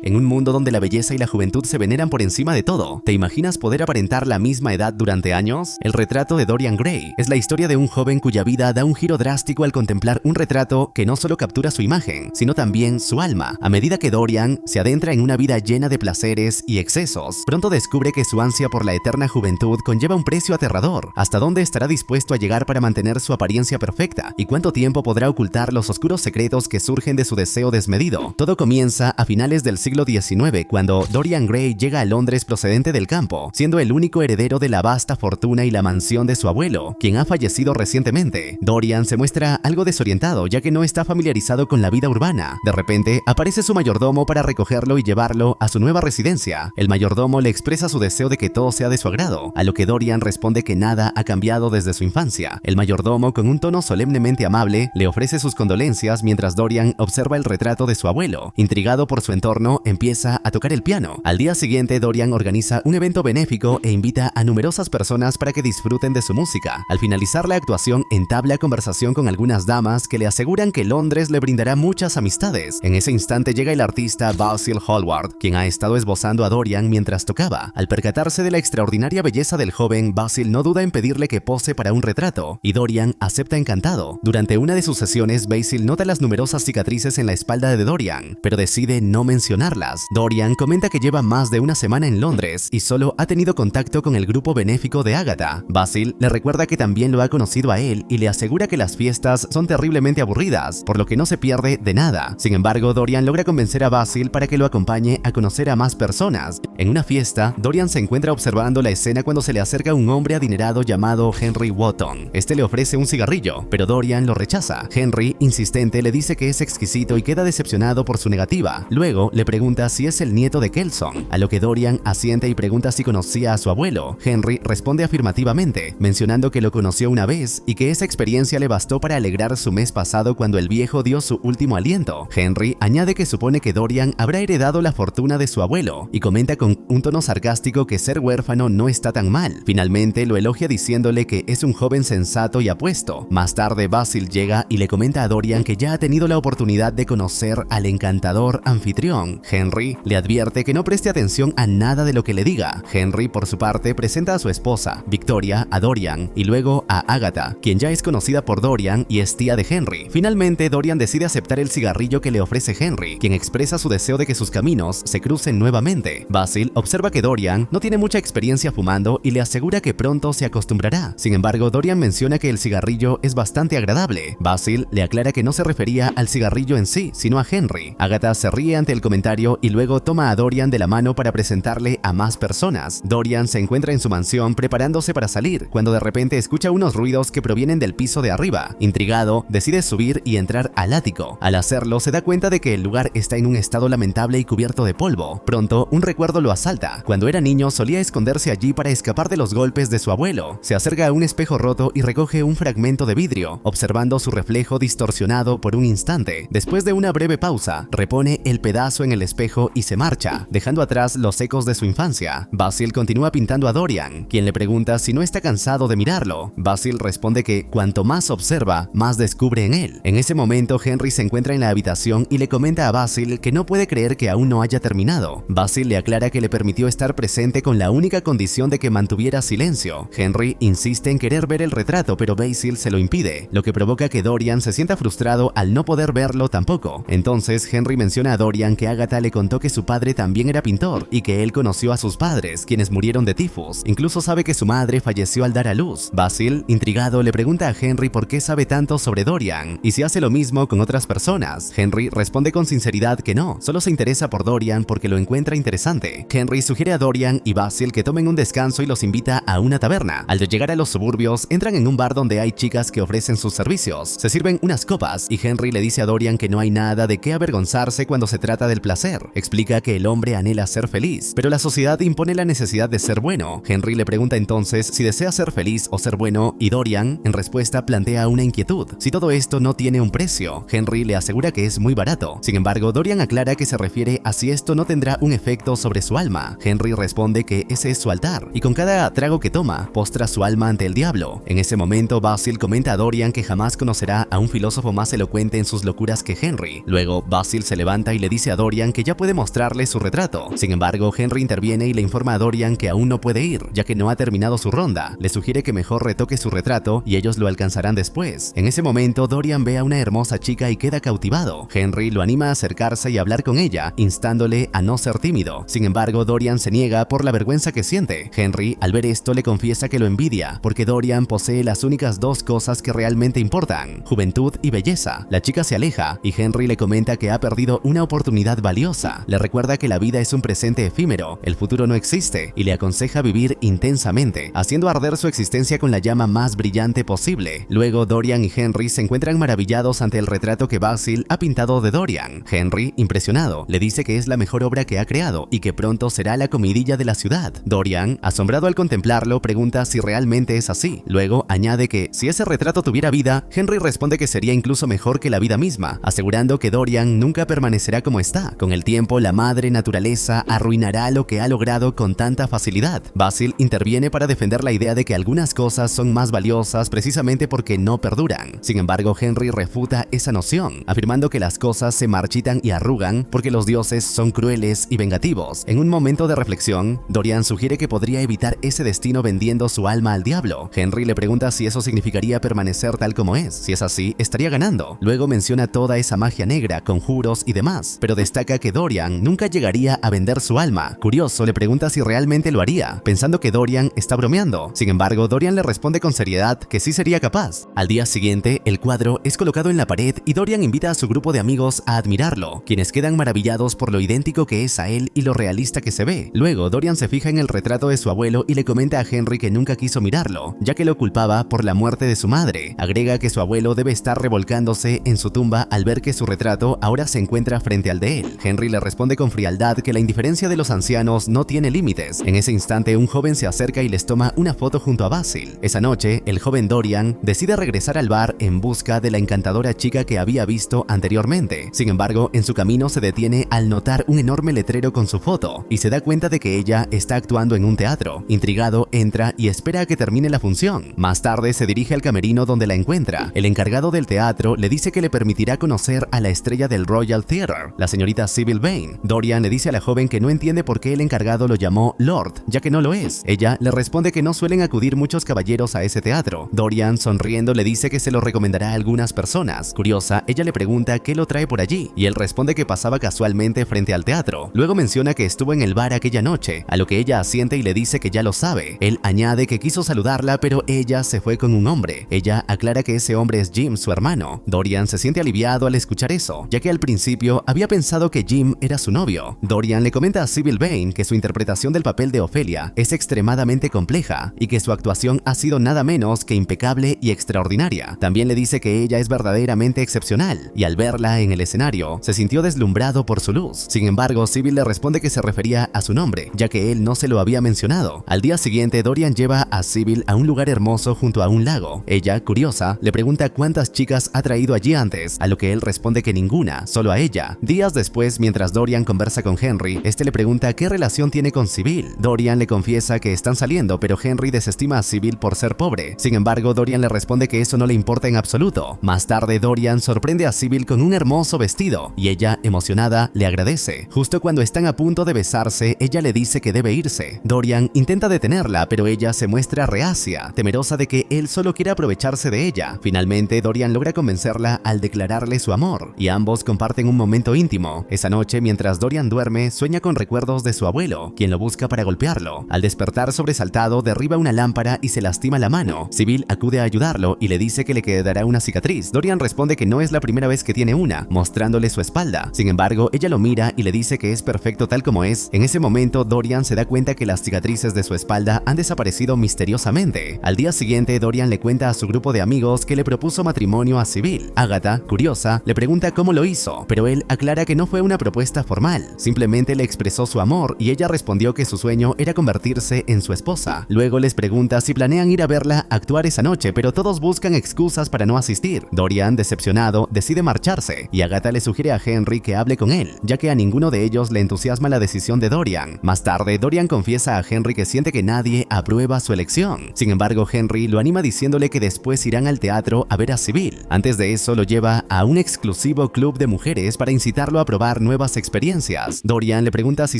En un mundo donde la belleza y la juventud se veneran por encima de todo, ¿te imaginas poder aparentar la misma edad durante años? El retrato de Dorian Gray es la historia de un joven cuya vida da un giro drástico al contemplar un retrato que no solo captura su imagen, sino también su alma. A medida que Dorian se adentra en una vida llena de placeres y excesos, pronto descubre que su ansia por la eterna juventud conlleva un precio aterrador. ¿Hasta dónde estará dispuesto a llegar para mantener su apariencia perfecta? ¿Y cuánto tiempo podrá ocultar los oscuros secretos que surgen de su deseo desmedido? Todo comienza a finales del siglo XIX, cuando Dorian Gray llega a Londres procedente del campo, siendo el único heredero de la vasta fortuna y la mansión de su abuelo, quien ha fallecido recientemente. Dorian se muestra algo desorientado, ya que no está familiarizado con la vida urbana. De repente, aparece su mayordomo para recogerlo y llevarlo a su nueva residencia. El mayordomo le expresa su deseo de que todo sea de su agrado, a lo que Dorian responde que nada ha cambiado desde su infancia. El mayordomo, con un tono solemnemente amable, le ofrece sus condolencias mientras Dorian observa el retrato de su abuelo. Intrigado por su entorno, empieza a tocar el piano. Al día siguiente, Dorian organiza un evento benéfico e invita a numerosas personas para que disfruten de su música. Al finalizar la actuación, entabla conversación con algunas damas que le aseguran que Londres le brindará muchas amistades. En ese instante llega el artista Basil Hallward, quien ha estado esbozando a Dorian mientras tocaba. Al percatarse de la extraordinaria belleza del joven, Basil no duda en pedirle que pose para un retrato, y Dorian acepta encantado. Durante una de sus sesiones, Basil nota las numerosas cicatrices en la espalda de Dorian, pero decide no mencionarlas. Dorian comenta que lleva más de una semana en Londres y solo ha tenido contacto con el grupo benéfico de Agatha. Basil le recuerda que también lo ha conocido a él y le asegura que las fiestas son terriblemente aburridas, por lo que no se pierde de nada. Sin embargo, Dorian logra convencer a Basil para que lo acompañe a conocer a más personas. En una fiesta, Dorian se encuentra observando la escena cuando se le acerca un hombre adinerado llamado Henry Wotton. Este le ofrece un cigarrillo, pero Dorian lo rechaza. Henry, insistente, le dice que es exquisito y queda decepcionado por su negativa. Luego le pregunta si es el nieto de Kelson, a lo que Dorian asiente y pregunta si conocía a su abuelo. Henry responde afirmativamente, mencionando que lo conoció una vez y que esa experiencia le bastó para alegrar su mes pasado cuando el viejo dio su último aliento. Henry añade que supone que Dorian habrá heredado la fortuna de su abuelo y comenta con un tono sarcástico que ser huérfano no está tan mal. Finalmente lo elogia diciéndole que es un joven sensato y apuesto. Más tarde, Basil llega y le comenta a Dorian que ya ha tenido la oportunidad de conocer al encantador anfitrión. Henry le advierte que no preste atención a nada de lo que le diga. Henry, por su parte, presenta a su esposa, Victoria, a Dorian y luego a Agatha, quien ya es conocida por Dorian y es tía de Henry. Finalmente, Dorian decide aceptar el cigarrillo que le ofrece Henry, quien expresa su deseo de que sus caminos se crucen nuevamente. Basil observa que Dorian no tiene mucha experiencia fumando y le asegura que pronto se acostumbrará. Sin embargo, Dorian menciona que el cigarrillo es bastante agradable. Basil le aclara que no se refería al cigarrillo en sí, sino a Henry. Agatha se ríe ante el comentario y luego toma a Dorian de la mano para presentarle a más personas. Dorian se encuentra en su mansión preparándose para salir, cuando de repente escucha unos ruidos que provienen del piso de arriba. Intrigado, decide subir y entrar al ático. Al hacerlo, se da cuenta de que el lugar está en un estado lamentable y cubierto de polvo. Pronto, un recuerdo lo asalta. Cuando era niño, solía esconderse allí para escapar de los golpes de su abuelo. Se acerca a un espejo roto y recoge un fragmento de vidrio, observando su reflejo distorsionado por un instante. Después de una breve pausa, repone el pedazo en el espejo y se marcha, dejando atrás los ecos de su infancia. Basil continúa pintando a Dorian, quien le pregunta si no está cansado de mirarlo. Basil responde que cuanto más observa, más descubre en él. En ese momento, Henry se encuentra en la habitación y le comenta a Basil que no puede creer que aún no haya terminado. Basil le aclara que le permitió estar presente con la única condición de que mantuviera silencio. Henry insiste en querer ver el retrato, pero Basil se lo impide, lo que provoca que Dorian se sienta frustrado al no poder verlo tampoco. Entonces, Henry menciona a Dorian que Agatha le contó que su padre también era pintor y que él conoció a sus padres, quienes murieron de tifus. Incluso sabe que su madre falleció al dar a luz. Basil, intrigado, le pregunta a Henry por qué sabe tanto sobre Dorian y si hace lo mismo con otras personas. Henry responde con sinceridad que no, solo se interesa por Dorian porque lo encuentra interesante. Henry sugiere a Dorian y Basil que tomen un descanso y los invita a una taberna. Al llegar a los suburbios, entran en un bar donde hay chicas que ofrecen sus servicios. Se sirven unas copas y Henry le dice a Dorian que no hay nada de qué avergonzarse cuando se trata del placer. Explica que el hombre anhela ser feliz, pero la sociedad impone la necesidad de ser bueno. Henry le pregunta entonces si desea ser feliz o ser bueno y Dorian, en respuesta, plantea una inquietud: si todo esto no tiene un precio. Henry le asegura que es muy barato. Sin embargo, Dorian aclara que se refiere a si esto no tendrá un efecto sobre su su alma. Henry responde que ese es su altar, y con cada trago que toma, postra su alma ante el diablo. En ese momento, Basil comenta a Dorian que jamás conocerá a un filósofo más elocuente en sus locuras que Henry. Luego, Basil se levanta y le dice a Dorian que ya puede mostrarle su retrato. Sin embargo, Henry interviene y le informa a Dorian que aún no puede ir, ya que no ha terminado su ronda. Le sugiere que mejor retoque su retrato y ellos lo alcanzarán después. En ese momento, Dorian ve a una hermosa chica y queda cautivado. Henry lo anima a acercarse y hablar con ella, instándole a no ser tímido. Sin embargo, Dorian se niega por la vergüenza que siente. Henry, al ver esto, le confiesa que lo envidia, porque Dorian posee las únicas dos cosas que realmente importan: juventud y belleza. La chica se aleja y Henry le comenta que ha perdido una oportunidad valiosa. Le recuerda que la vida es un presente efímero, el futuro no existe, y le aconseja vivir intensamente, haciendo arder su existencia con la llama más brillante posible. Luego, Dorian y Henry se encuentran maravillados ante el retrato que Basil ha pintado de Dorian. Henry, impresionado, le dice que es la mejor obra que ha creado y que pronto será la comidilla de la ciudad. Dorian, asombrado al contemplarlo, pregunta si realmente es así. Luego añade que si ese retrato tuviera vida, Henry responde que sería incluso mejor que la vida misma, asegurando que Dorian nunca permanecerá como está. Con el tiempo, la madre naturaleza arruinará lo que ha logrado con tanta facilidad. Basil interviene para defender la idea de que algunas cosas son más valiosas precisamente porque no perduran. Sin embargo, Henry refuta esa noción, afirmando que las cosas se marchitan y arrugan porque los dioses son crueles y vengativos. En un momento de reflexión, Dorian sugiere que podría evitar ese destino vendiendo su alma al diablo. Henry le pregunta si eso significaría permanecer tal como es. Si es así, estaría ganando. Luego menciona toda esa magia negra, conjuros y demás, pero destaca que Dorian nunca llegaría a vender su alma. Curioso, le pregunta si realmente lo haría, pensando que Dorian está bromeando. Sin embargo, Dorian le responde con seriedad que sí sería capaz. Al día siguiente, el cuadro es colocado en la pared y Dorian invita a su grupo de amigos a admirarlo, quienes quedan maravillados por lo idéntico que es a él y lo realista que se ve. Luego, Dorian se fija en el retrato de su abuelo y le comenta a Henry que nunca quiso mirarlo, ya que lo culpaba por la muerte de su madre. Agrega que su abuelo debe estar revolcándose en su tumba al ver que su retrato ahora se encuentra frente al de él. Henry le responde con frialdad que la indiferencia de los ancianos no tiene límites. En ese instante, un joven se acerca y les toma una foto junto a Basil. Esa noche, el joven Dorian decide regresar al bar en busca de la encantadora chica que había visto anteriormente. Sin embargo, en su camino se detiene al notar un enorme letrero con su foto y se da cuenta de que ella está actuando en un teatro. Intrigado, entra y espera a que termine la función. Más tarde se dirige al camerino donde la encuentra. El encargado del teatro le dice que le permitirá conocer a la estrella del Royal Theatre, la señorita Sybil Vane. Dorian le dice a la joven que no entiende por qué el encargado lo llamó Lord, ya que no lo es. Ella le responde que no suelen acudir muchos caballeros a ese teatro. Dorian, sonriendo, le dice que se lo recomendará a algunas personas. Curiosa, ella le pregunta qué lo trae por allí, y él responde que pasaba casualmente frente al teatro. Luego menciona que estuvo en el bar aquella noche, a lo que ella asiente y le dice que ya lo sabe. Él añade que quiso saludarla, pero ella se fue con un hombre. Ella aclara que ese hombre es Jim, su hermano. Dorian se siente aliviado al escuchar eso, ya que al principio había pensado que Jim era su novio. Dorian le comenta a Sybil Vane que su interpretación del papel de Ofelia es extremadamente compleja y que su actuación ha sido nada menos que impecable y extraordinaria. También le dice que ella es verdaderamente excepcional y al verla en el escenario se sintió deslumbrado por su luz. Sin embargo, Sybil le responde que se refería a su nombre, ya que él no se lo había mencionado. Al día siguiente, Dorian lleva a Sybil a un lugar hermoso junto a un lago. Ella, curiosa, le pregunta cuántas chicas ha traído allí antes, a lo que él responde que ninguna, solo a ella. Días después, mientras Dorian conversa con Henry, este le pregunta qué relación tiene con Sybil. Dorian le confiesa que están saliendo, pero Henry desestima a Sybil por ser pobre. Sin embargo, Dorian le responde que eso no le importa en absoluto. Más tarde, Dorian sorprende a Sybil con un hermoso vestido y ella, emocionada, le agradece. Justo cuando están a punto de besarse, ella le dice que debe irse. Dorian intenta detenerla, pero ella se muestra reacia, temerosa de que él solo quiere aprovecharse de ella. Finalmente, Dorian logra convencerla al declararle su amor, y ambos comparten un momento íntimo. Esa noche, mientras Dorian duerme, sueña con recuerdos de su abuelo, quien lo busca para golpearlo. Al despertar sobresaltado, derriba una lámpara y se lastima la mano. Sybil acude a ayudarlo y le dice que le quedará una cicatriz. Dorian responde que no es la primera vez que tiene una, mostrándole su espalda. Sin embargo, ella lo mira y le dice que es perfecto tal como es. En ese momento, Dorian se da cuenta que las cicatrices de su espalda han desaparecido misteriosamente. Al día siguiente, Dorian le cuenta a su grupo de amigos que le propuso matrimonio a Sybil. Agatha, curiosa, le pregunta cómo lo hizo, pero él aclara que no fue una propuesta formal, simplemente le expresó su amor y ella respondió que su sueño era convertirse en su esposa. Luego les pregunta si planean ir a verla actuar esa noche, pero todos buscan excusas para no asistir. Dorian, decepcionado, decide marcharse y Agatha le sugiere a Henry que hable con él, ya que a ninguno de ellos le entusiasma la decisión decisión de Dorian. Más tarde, Dorian confiesa a Henry que siente que nadie aprueba su elección. Sin embargo, Henry lo anima diciéndole que después irán al teatro a ver a Sybil. Antes de eso, lo lleva a un exclusivo club de mujeres para incitarlo a probar nuevas experiencias. Dorian le pregunta si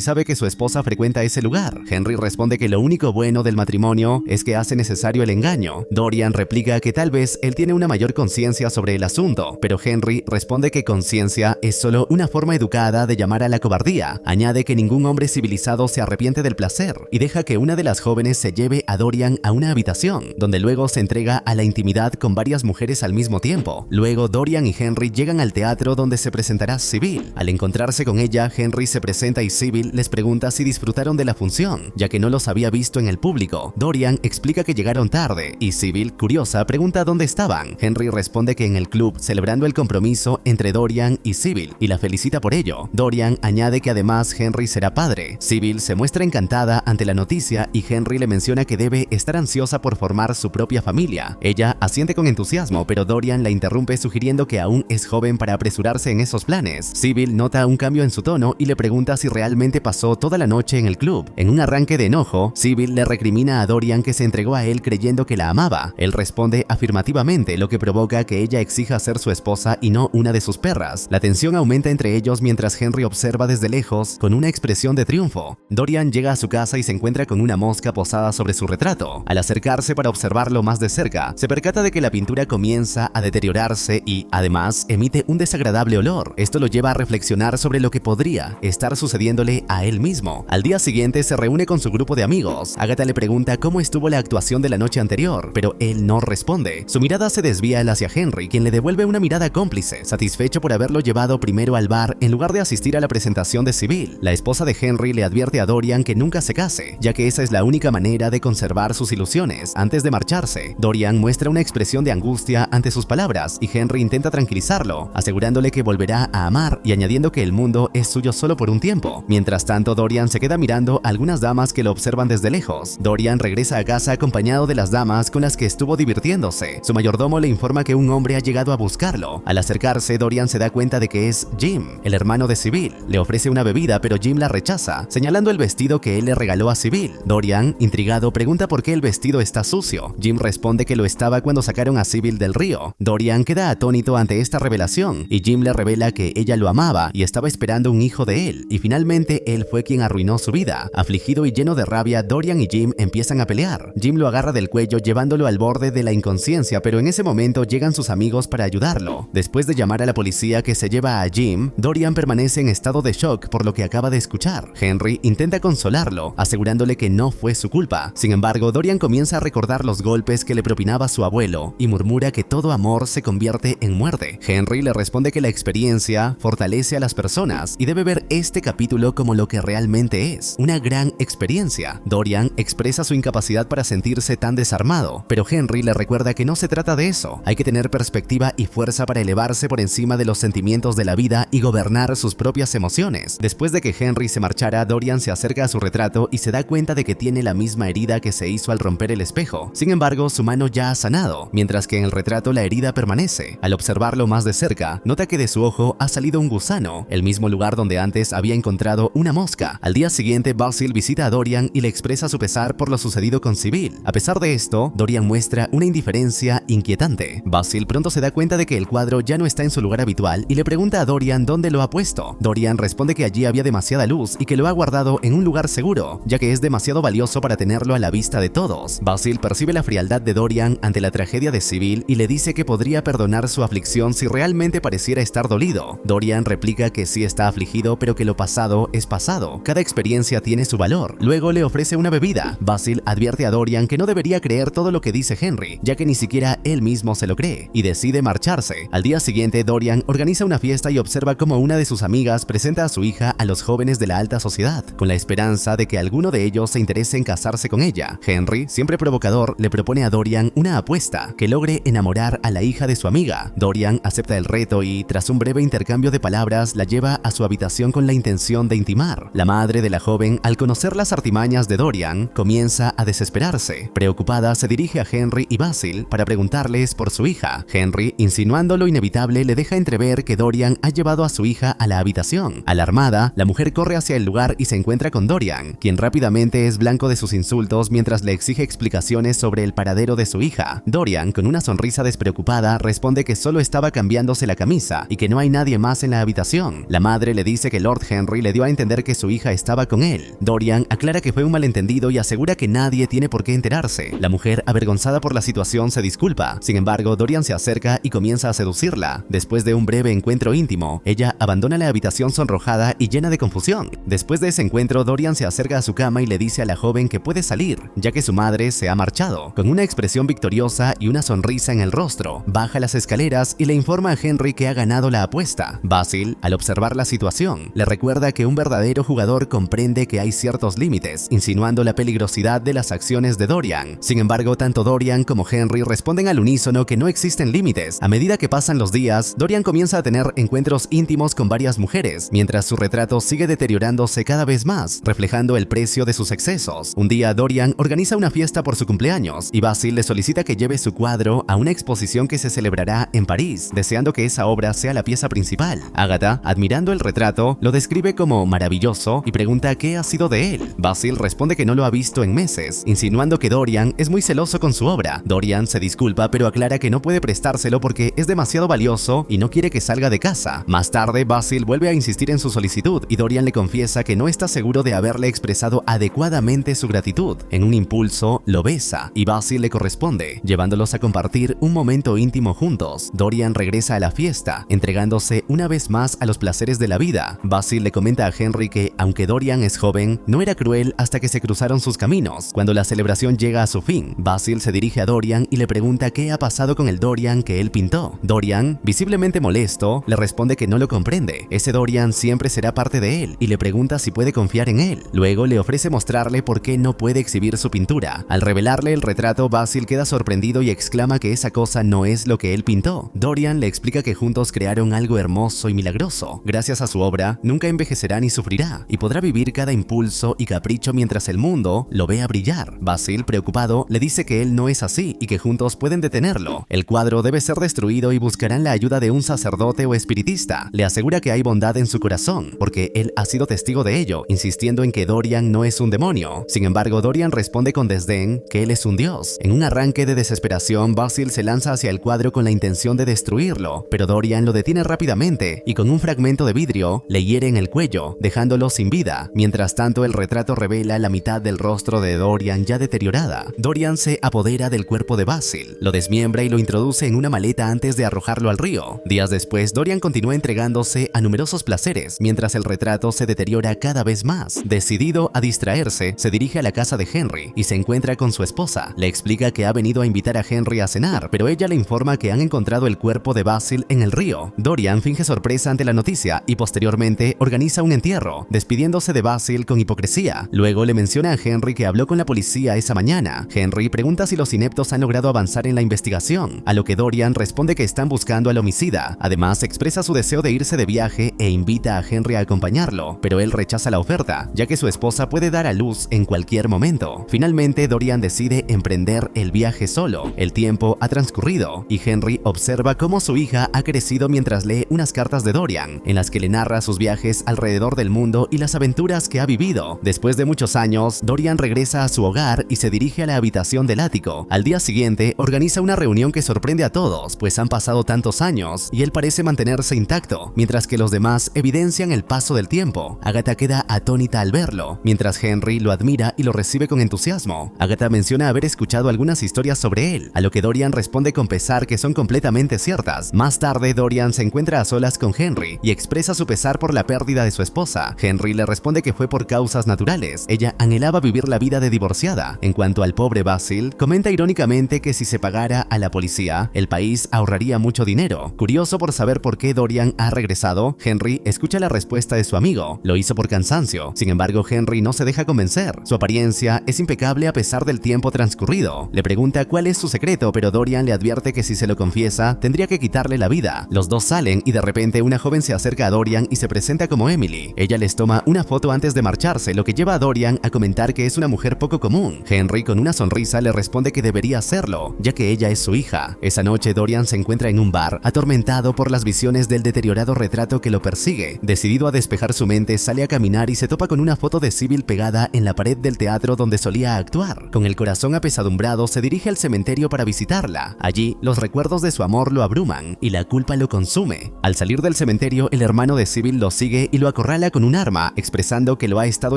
sabe que su esposa frecuenta ese lugar. Henry responde que lo único bueno del matrimonio es que hace necesario el engaño. Dorian replica que tal vez él tiene una mayor conciencia sobre el asunto, pero Henry responde que conciencia es solo una forma educada de llamar a la cobardía. Añade que ningún hombre civilizado se arrepiente del placer y deja que una de las jóvenes se lleve a Dorian a una habitación, donde luego se entrega a la intimidad con varias mujeres al mismo tiempo. Luego Dorian y Henry llegan al teatro donde se presentará Sybil. Al encontrarse con ella, Henry se presenta y Sybil les pregunta si disfrutaron de la función, ya que no los había visto en el público. Dorian explica que llegaron tarde y Sybil, curiosa, pregunta dónde estaban. Henry responde que en el club, celebrando el compromiso entre Dorian y Sybil, y la felicita por ello. Dorian añade que además Henry será padre. Sybil se muestra encantada ante la noticia y Henry le menciona que debe estar ansiosa por formar su propia familia. Ella asiente con entusiasmo, pero Dorian la interrumpe sugiriendo que aún es joven para apresurarse en esos planes. Sybil nota un cambio en su tono y le pregunta si realmente pasó toda la noche en el club. En un arranque de enojo, Sybil le recrimina a Dorian que se entregó a él creyendo que la amaba. Él responde afirmativamente, lo que provoca que ella exija ser su esposa y no una de sus perras. La tensión aumenta entre ellos mientras Henry observa desde lejos con una expresión de triunfo. Dorian llega a su casa y se encuentra con una mosca posada sobre su retrato. Al acercarse para observarlo más de cerca, se percata de que la pintura comienza a deteriorarse y, además, emite un desagradable olor. Esto lo lleva a reflexionar sobre lo que podría estar sucediéndole a él mismo. Al día siguiente se reúne con su grupo de amigos. Agatha le pregunta cómo estuvo la actuación de la noche anterior, pero él no responde. Su mirada se desvía hacia Henry, quien le devuelve una mirada cómplice, satisfecho por haberlo llevado primero al bar en lugar de asistir a la presentación de Sybil. La esposa de Henry le advierte a Dorian que nunca se case, ya que esa es la única manera de conservar sus ilusiones. Antes de marcharse, Dorian muestra una expresión de angustia ante sus palabras y Henry intenta tranquilizarlo, asegurándole que volverá a amar y añadiendo que el mundo es suyo solo por un tiempo. Mientras tanto, Dorian se queda mirando a algunas damas que lo observan desde lejos. Dorian regresa a casa acompañado de las damas con las que estuvo divirtiéndose. Su mayordomo le informa que un hombre ha llegado a buscarlo. Al acercarse, Dorian se da cuenta de que es Jim, el hermano de Sybil. Le ofrece una bebida, pero Jim la rechaza, señalando el vestido que él le regaló a Sybil. Dorian, intrigado, pregunta por qué el vestido está sucio. Jim responde que lo estaba cuando sacaron a Sybil del río. Dorian queda atónito ante esta revelación y Jim le revela que ella lo amaba y estaba esperando un hijo de él, y finalmente él fue quien arruinó su vida. Afligido y lleno de rabia, Dorian y Jim empiezan a pelear. Jim lo agarra del cuello llevándolo al borde de la inconsciencia, pero en ese momento llegan sus amigos para ayudarlo. Después de llamar a la policía que se lleva a Jim, Dorian permanece en estado de shock por lo que acaba de escuchar. Henry intenta consolarlo, asegurándole que no fue su culpa. Sin embargo, Dorian comienza a recordar los golpes que le propinaba su abuelo y murmura que todo amor se convierte en muerte. Henry le responde que la experiencia fortalece a las personas y debe ver este capítulo como lo que realmente es, una gran experiencia. Dorian expresa su incapacidad para sentirse tan desarmado, pero Henry le recuerda que no se trata de eso. Hay que tener perspectiva y fuerza para elevarse por encima de los sentimientos de la vida y gobernar sus propias emociones. Después de que Henry se marchara, Dorian se acerca a su retrato y se da cuenta de que tiene la misma herida que se hizo al romper el espejo. Sin embargo, su mano ya ha sanado, mientras que en el retrato la herida permanece. Al observarlo más de cerca, nota que de su ojo ha salido un gusano, el mismo lugar donde antes había encontrado una mosca. Al día siguiente, Basil visita a Dorian y le expresa su pesar por lo sucedido con Sybil. A pesar de esto, Dorian muestra una indiferencia inquietante. Basil pronto se da cuenta de que el cuadro ya no está en su lugar habitual y le pregunta a Dorian dónde lo ha puesto. Dorian responde que allí había demasiada luz y que lo ha guardado en un lugar seguro, ya que es demasiado valioso para tenerlo a la vista de todos. Basil percibe la frialdad de Dorian ante la tragedia de Sybil y le dice que podría perdonar su aflicción si realmente pareciera estar dolido. Dorian replica que sí está afligido, pero que lo pasado es pasado. Cada experiencia tiene su valor. Luego le ofrece una bebida. Basil advierte a Dorian que no debería creer todo lo que dice Henry, ya que ni siquiera él mismo se lo cree, y decide marcharse. Al día siguiente, Dorian organiza una fiesta y observa cómo una de sus amigas presenta a su hija a los jóvenes de la alta sociedad, con la esperanza de que alguno de ellos se interese en casarse con ella. Henry, siempre provocador, le propone a Dorian una apuesta que logre enamorar a la hija de su amiga. Dorian acepta el reto y, tras un breve intercambio de palabras, la lleva a su habitación con la intención de intimar. La madre de la joven, al conocer las artimañas de Dorian, comienza a desesperarse. Preocupada, se dirige a Henry y Basil para preguntarles por su hija. Henry, insinuando lo inevitable, le deja entrever que Dorian ha llevado a su hija a la habitación. Alarmada, la mujer corre corre hacia el lugar y se encuentra con Dorian, quien rápidamente es blanco de sus insultos mientras le exige explicaciones sobre el paradero de su hija. Dorian, con una sonrisa despreocupada, responde que solo estaba cambiándose la camisa y que no hay nadie más en la habitación. La madre le dice que Lord Henry le dio a entender que su hija estaba con él. Dorian aclara que fue un malentendido y asegura que nadie tiene por qué enterarse. La mujer, avergonzada por la situación, se disculpa. Sin embargo, Dorian se acerca y comienza a seducirla. Después de un breve encuentro íntimo, ella abandona la habitación sonrojada y llena de confusión. Después de ese encuentro, Dorian se acerca a su cama y le dice a la joven que puede salir, ya que su madre se ha marchado. Con una expresión victoriosa y una sonrisa en el rostro, baja las escaleras y le informa a Henry que ha ganado la apuesta. Basil, al observar la situación, le recuerda que un verdadero jugador comprende que hay ciertos límites, insinuando la peligrosidad de las acciones de Dorian. Sin embargo, tanto Dorian como Henry responden al unísono que no existen límites. A medida que pasan los días, Dorian comienza a tener encuentros íntimos con varias mujeres, mientras su retrato sigue deteriorándose cada vez más, reflejando el precio de sus excesos. Un día, Dorian organiza una fiesta por su cumpleaños y Basil le solicita que lleve su cuadro a una exposición que se celebrará en París, deseando que esa obra sea la pieza principal. Agatha, admirando el retrato, lo describe como maravilloso y pregunta qué ha sido de él. Basil responde que no lo ha visto en meses, insinuando que Dorian es muy celoso con su obra. Dorian se disculpa pero aclara que no puede prestárselo porque es demasiado valioso y no quiere que salga de casa. Más tarde, Basil vuelve a insistir en su solicitud y Dorian le confiesa que no está seguro de haberle expresado adecuadamente su gratitud. En un impulso, lo besa y Basil le corresponde, llevándolos a compartir un momento íntimo juntos. Dorian regresa a la fiesta, entregándose una vez más a los placeres de la vida. Basil le comenta a Henry que, aunque Dorian es joven, no era cruel hasta que se cruzaron sus caminos. Cuando la celebración llega a su fin, Basil se dirige a Dorian y le pregunta qué ha pasado con el Dorian que él pintó. Dorian, visiblemente molesto, le responde que no lo comprende. Ese Dorian siempre será parte de él y le pregunta si puede confiar en él. Luego le ofrece mostrarle por qué no puede exhibir su pintura. Al revelarle el retrato, Basil queda sorprendido y exclama que esa cosa no es lo que él pintó. Dorian le explica que juntos crearon algo hermoso y milagroso. Gracias a su obra, nunca envejecerá ni sufrirá y podrá vivir cada impulso y capricho mientras el mundo lo vea brillar. Basil, preocupado, le dice que él no es así y que juntos pueden detenerlo. El cuadro debe ser destruido y buscarán la ayuda de un sacerdote o espiritista. Le asegura que hay bondad en su corazón, porque él ha sido testigo de ello, insistiendo en que Dorian no es un demonio. Sin embargo, Dorian responde con desdén que él es un dios. En un arranque de desesperación, Basil se lanza hacia el cuadro con la intención de destruirlo, pero Dorian lo detiene rápidamente y con un fragmento de vidrio le hiere en el cuello, dejándolo sin vida. Mientras tanto, el retrato revela la mitad del rostro de Dorian ya deteriorada. Dorian se apodera del cuerpo de Basil, lo desmiembra y lo introduce en una maleta antes de arrojarlo al río. Días después, Dorian continúa entregándose a numerosos placeres, mientras el retrato se deteriora cada vez más. Decidido a distraerse, se dirige a la casa de Henry y se encuentra con su esposa. Le explica que ha venido a invitar a Henry a cenar, pero ella le informa que han encontrado el cuerpo de Basil en el río. Dorian finge sorpresa ante la noticia y posteriormente organiza un entierro, despidiéndose de Basil con hipocresía. Luego le menciona a Henry que habló con la policía esa mañana. Henry pregunta si los ineptos han logrado avanzar en la investigación, a lo que Dorian responde que están buscando al homicida. Además, expresa su deseo de irse de viaje e invita a Henry a acompañarlo, pero él rechaza la oferta, ya que su esposa puede dar a luz en cualquier momento. Finalmente, Dorian decide emprender el viaje solo. El tiempo ha transcurrido y Henry observa cómo su hija ha crecido mientras lee unas cartas de Dorian, en las que le narra sus viajes alrededor del mundo y las aventuras que ha vivido. Después de muchos años, Dorian regresa a su hogar y se dirige a la habitación del ático. Al día siguiente, organiza una reunión que sorprende a todos, pues han pasado tantos años y él parece mantenerse intacto, mientras que los demás evidencian el paso del tiempo. Agatha queda atónita al verlo, mientras Henry lo admira y lo recibe con entusiasmo. Agatha menciona haber escuchado algunas historias sobre él, a lo que Dorian responde con pesar que son completamente ciertas. Más tarde, Dorian se encuentra a solas con Henry y expresa su pesar por la pérdida de su esposa. Henry le responde que fue por causas naturales. Ella anhelaba vivir la vida de divorciada. En cuanto al pobre Basil, comenta irónicamente que si se pagara a la policía, el país ahorraría mucho dinero. Curioso por saber por qué Dorian ha regresado, Henry escucha la respuesta de su amigo. Lo hizo por cansancio. Sin embargo, Henry no se deja convencer. Su apariencia es impecable a pesar del tiempo transcurrido. Le pregunta cuál es su secreto, pero Dorian le advierte que si se lo confiesa, tendría que quitarle la vida. Los dos salen y de repente una joven se acerca a Dorian y se presenta como Emily. Ella les toma una foto antes de marcharse, lo que lleva a Dorian a comentar que es una mujer poco común. Henry, con una sonrisa, le responde que debería hacerlo, ya que ella es su hija. Esa noche, Dorian se encuentra en un bar, atormentado por las visiones del deteriorado retrato que lo persigue. Decidido a despejar su mente Rápidamente sale a caminar y se topa con una foto de Sybil pegada en la pared del teatro donde solía actuar. Con el corazón apesadumbrado se dirige al cementerio para visitarla. Allí, los recuerdos de su amor lo abruman y la culpa lo consume. Al salir del cementerio, el hermano de Sybil lo sigue y lo acorrala con un arma, expresando que lo ha estado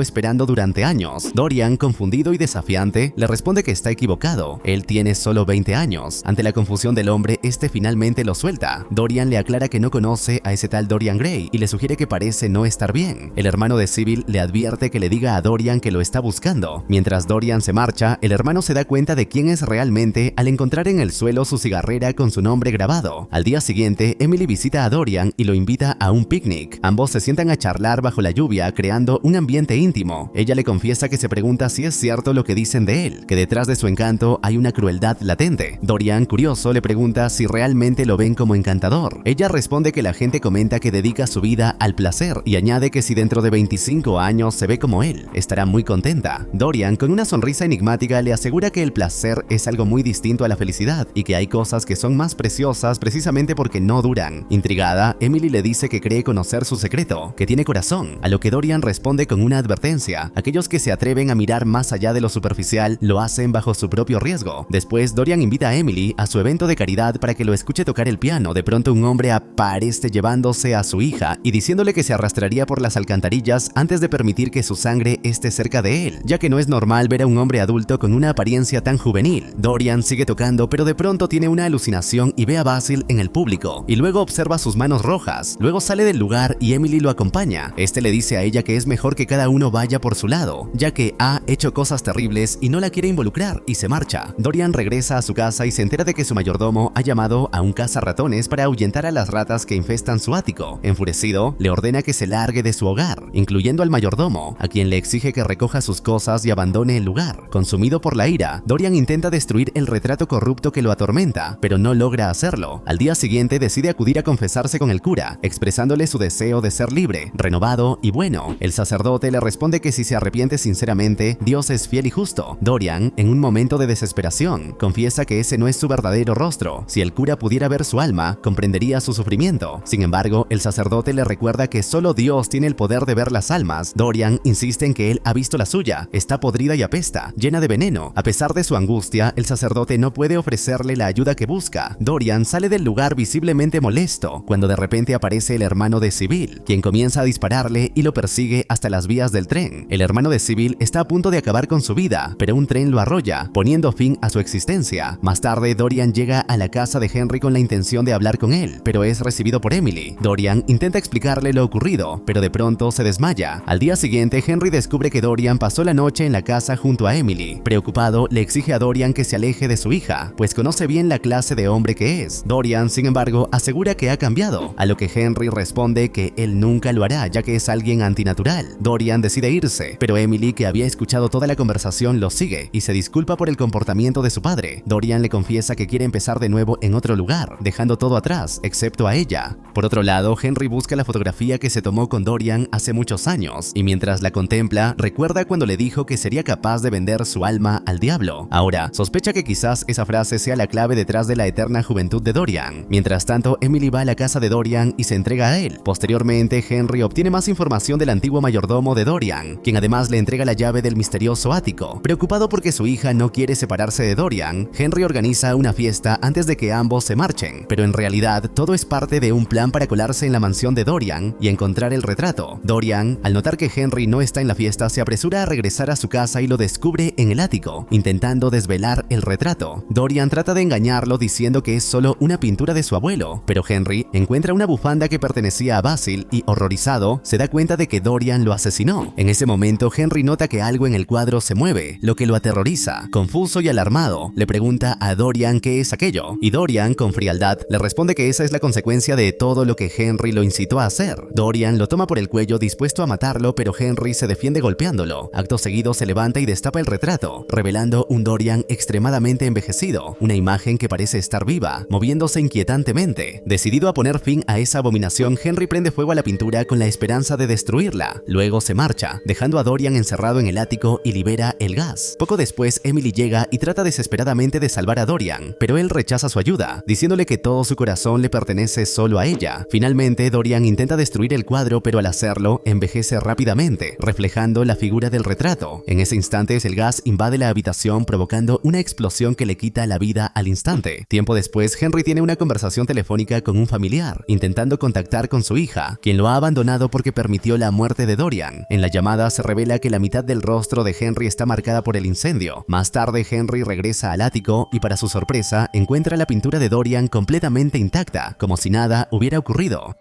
esperando durante años. Dorian, confundido y desafiante, le responde que está equivocado. Él tiene solo 20 años. Ante la confusión del hombre, este finalmente lo suelta. Dorian le aclara que no conoce a ese tal Dorian Gray y le sugiere que parece no estar bien. El hermano de Sybil le advierte que le diga a Dorian que lo está buscando. Mientras Dorian se marcha, el hermano se da cuenta de quién es realmente al encontrar en el suelo su cigarrera con su nombre grabado. Al día siguiente, Emily visita a Dorian y lo invita a un picnic. Ambos se sientan a charlar bajo la lluvia, creando un ambiente íntimo. Ella le confiesa que se pregunta si es cierto lo que dicen de él, que detrás de su encanto hay una crueldad latente. Dorian, curioso, le pregunta si realmente lo ven como encantador. Ella responde que la gente comenta que dedica su vida al placer y añade que si dentro de 25 años se ve como él, estará muy contenta. Dorian, con una sonrisa enigmática, le asegura que el placer es algo muy distinto a la felicidad y que hay cosas que son más preciosas precisamente porque no duran. Intrigada, Emily le dice que cree conocer su secreto, que tiene corazón, a lo que Dorian responde con una advertencia: aquellos que se atreven a mirar más allá de lo superficial lo hacen bajo su propio riesgo. Después, Dorian invita a Emily a su evento de caridad para que lo escuche tocar el piano. De pronto, un hombre aparece llevándose a su hija y diciéndole que se arrastraría por las alcantarillas antes de permitir que su sangre esté cerca de él, ya que no es normal ver a un hombre adulto con una apariencia tan juvenil. Dorian sigue tocando, pero de pronto tiene una alucinación y ve a Basil en el público, y luego observa sus manos rojas. Luego sale del lugar y Emily lo acompaña. Este le dice a ella que es mejor que cada uno vaya por su lado, ya que ha hecho cosas terribles y no la quiere involucrar, y se marcha. Dorian regresa a su casa y se entera de que su mayordomo ha llamado a un cazarratones para ahuyentar a las ratas que infestan su ático. Enfurecido, le ordena que se largue de su hogar, incluyendo al mayordomo, a quien le exige que recoja sus cosas y abandone el lugar. Consumido por la ira, Dorian intenta destruir el retrato corrupto que lo atormenta, pero no logra hacerlo. Al día siguiente decide acudir a confesarse con el cura, expresándole su deseo de ser libre, renovado y bueno. El sacerdote le responde que si se arrepiente sinceramente, Dios es fiel y justo. Dorian, en un momento de desesperación, confiesa que ese no es su verdadero rostro. Si el cura pudiera ver su alma, comprendería su sufrimiento. Sin embargo, el sacerdote le recuerda que solo Dios tiene el poder de ver las almas. Dorian insiste en que él ha visto la suya, está podrida y apesta, llena de veneno. A pesar de su angustia, el sacerdote no puede ofrecerle la ayuda que busca. Dorian sale del lugar visiblemente molesto, cuando de repente aparece el hermano de Sybil, quien comienza a dispararle y lo persigue hasta las vías del tren. El hermano de Sybil está a punto de acabar con su vida, pero un tren lo arrolla, poniendo fin a su existencia. Más tarde, Dorian llega a la casa de Henry con la intención de hablar con él, pero es recibido por Emily. Dorian intenta explicarle lo ocurrido, pero de pronto se desmaya. Al día siguiente, Henry descubre que Dorian pasó la noche en la casa junto a Emily. Preocupado, le exige a Dorian que se aleje de su hija, pues conoce bien la clase de hombre que es. Dorian, sin embargo, asegura que ha cambiado, a lo que Henry responde que él nunca lo hará, ya que es alguien antinatural. Dorian decide irse, pero Emily, que había escuchado toda la conversación, lo sigue y se disculpa por el comportamiento de su padre. Dorian le confiesa que quiere empezar de nuevo en otro lugar, dejando todo atrás, excepto a ella. Por otro lado, Henry busca la fotografía que se tomó con Dorian hace muchos años, y mientras la contempla, recuerda cuando le dijo que sería capaz de vender su alma al diablo. Ahora, sospecha que quizás esa frase sea la clave detrás de la eterna juventud de Dorian. Mientras tanto, Emily va a la casa de Dorian y se entrega a él. Posteriormente, Henry obtiene más información del antiguo mayordomo de Dorian, quien además le entrega la llave del misterioso ático. Preocupado porque su hija no quiere separarse de Dorian, Henry organiza una fiesta antes de que ambos se marchen, pero en realidad todo es parte de un plan para colarse en la mansión de Dorian y encontrar el retrato. Dorian, al notar que Henry no está en la fiesta, se apresura a regresar a su casa y lo descubre en el ático, intentando desvelar el retrato. Dorian trata de engañarlo diciendo que es solo una pintura de su abuelo, pero Henry encuentra una bufanda que pertenecía a Basil y, horrorizado, se da cuenta de que Dorian lo asesinó. En ese momento, Henry nota que algo en el cuadro se mueve, lo que lo aterroriza. Confuso y alarmado, le pregunta a Dorian qué es aquello, y Dorian, con frialdad, le responde que esa es la consecuencia de todo lo que Henry lo incitó a hacer. Dorian lo toma por el cuello dispuesto a matarlo, pero Henry se defiende golpeándolo. Acto seguido se levanta y destapa el retrato, revelando un Dorian extremadamente envejecido, una imagen que parece estar viva, moviéndose inquietantemente. Decidido a poner fin a esa abominación, Henry prende fuego a la pintura con la esperanza de destruirla. Luego se marcha, dejando a Dorian encerrado en el ático y libera el gas. Poco después, Emily llega y trata desesperadamente de salvar a Dorian, pero él rechaza su ayuda, diciéndole que todo su corazón le pertenece solo a ella. Finalmente, Dorian intenta destruir el cuadro, pero al hacerlo, envejece rápidamente, reflejando la figura del retrato. En ese instante, el gas invade la habitación provocando una explosión que le quita la vida al instante. Tiempo después, Henry tiene una conversación telefónica con un familiar, intentando contactar con su hija, quien lo ha abandonado porque permitió la muerte de Dorian. En la llamada se revela que la mitad del rostro de Henry está marcada por el incendio. Más tarde, Henry regresa al ático y, para su sorpresa, encuentra la pintura de Dorian completamente intacta, como si nada hubiera ocurrido.